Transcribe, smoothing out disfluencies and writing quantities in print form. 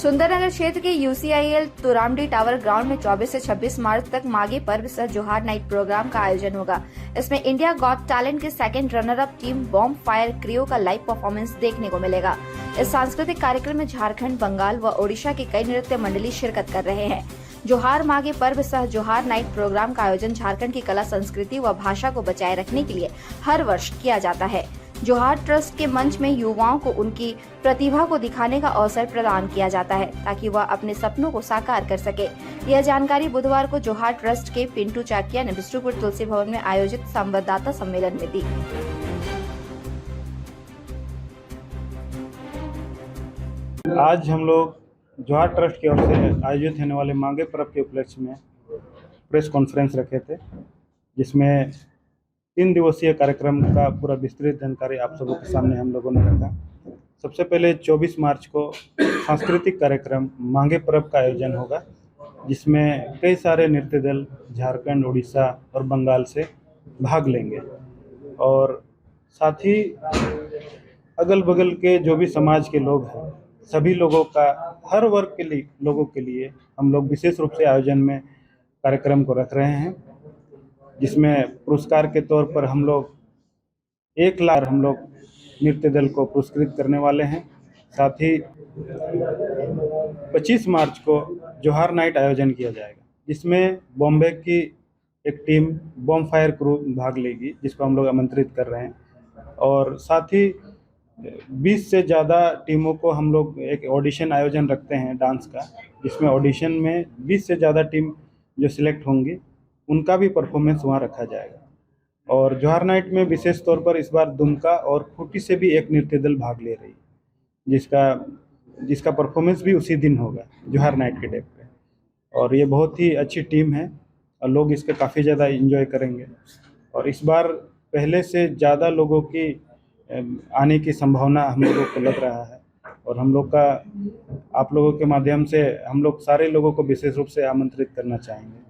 सुंदरनगर क्षेत्र के UCIL तुरामडी tower ground में 24 से 26 मार्च तक माघी पर्व सह जोहार नाइट प्रोग्राम का आयोजन होगा। इसमें इंडिया गॉट टैलेंट के second runner up team bomb fire crew का लाइव परफॉर्मेंस देखने को मिलेगा। इस सांस्कृतिक कार्यक्रम में झारखंड, बंगाल व ओडिशा की कई नृत्य मंडली शिरकत कर रहे हैं। जोहार माघी पर्व सह जोहार नाइट प्रोग्राम का आयोजन झारखंड की कला, संस्कृति व भाषा को बचाए रखने के लिए हर वर्ष किया जाता है। जोहार ट्रस्ट के मंच में युवाओं को उनकी प्रतिभा को दिखाने का अवसर प्रदान किया जाता है ताकि वह अपने सपनों को साकार कर सके। यह जानकारी बुधवार को जोहार ट्रस्ट के पिंटू चाकिया ने बिष्टुपुर तुलसी भवन में आयोजित संवाददाता सम्मेलन में दी। आज हम लोग जोहार ट्रस्ट की ओर से आयोजित होने वाले माघी पर्व के उपलक्ष्य में प्रेस कॉन्फ्रेंस रखे थे, जिसमें 3 दिवसीय कार्यक्रम का पूरा विस्तृत जानकारी आप सबों के सामने हम लोगों ने रखा। सबसे पहले 24 मार्च को सांस्कृतिक कार्यक्रम माघी पर्व का आयोजन होगा, जिसमें कई सारे नृत्य दल झारखंड, उड़ीसा और बंगाल से भाग लेंगे। और साथ ही अगल बगल के जो भी समाज के लोग हैं, सभी लोगों का, हर वर्ग के लिए लोगों के लिए हम लोग विशेष रूप से आयोजन में कार्यक्रम को रख रहे हैं, जिसमें पुरस्कार के तौर पर हम लोग 1 लाख हम लोग नृत्य दल को पुरस्कृत करने वाले हैं। साथ ही 25 मार्च को जोहार नाइट आयोजन किया जाएगा, जिसमें बॉम्बे की एक टीम बॉम्ब फायर क्रू भाग लेगी, जिसको हम लोग आमंत्रित कर रहे हैं। और साथ ही 20 से ज़्यादा टीमों को हम लोग एक ऑडिशन आयोजन रखते हैं डांस का, जिसमें ऑडिशन में 20 से ज़्यादा टीम जो सिलेक्ट होंगी उनका भी परफॉर्मेंस वहाँ रखा जाएगा। और जोहार नाइट में विशेष तौर पर इस बार दुमका और खूंटी से भी एक नृत्य दल भाग ले रही है, जिसका परफॉर्मेंस भी उसी दिन होगा जोहार नाइट के डे पे। और ये बहुत ही अच्छी टीम है और लोग इसके काफ़ी ज़्यादा एंजॉय करेंगे। और इस बार पहले से ज़्यादा लोगों की आने की संभावना हम लोगों को लग रहा है। और हम लोग का आप लोगों के माध्यम से हम लोग सारे लोगों को विशेष रूप से आमंत्रित करना चाहेंगे।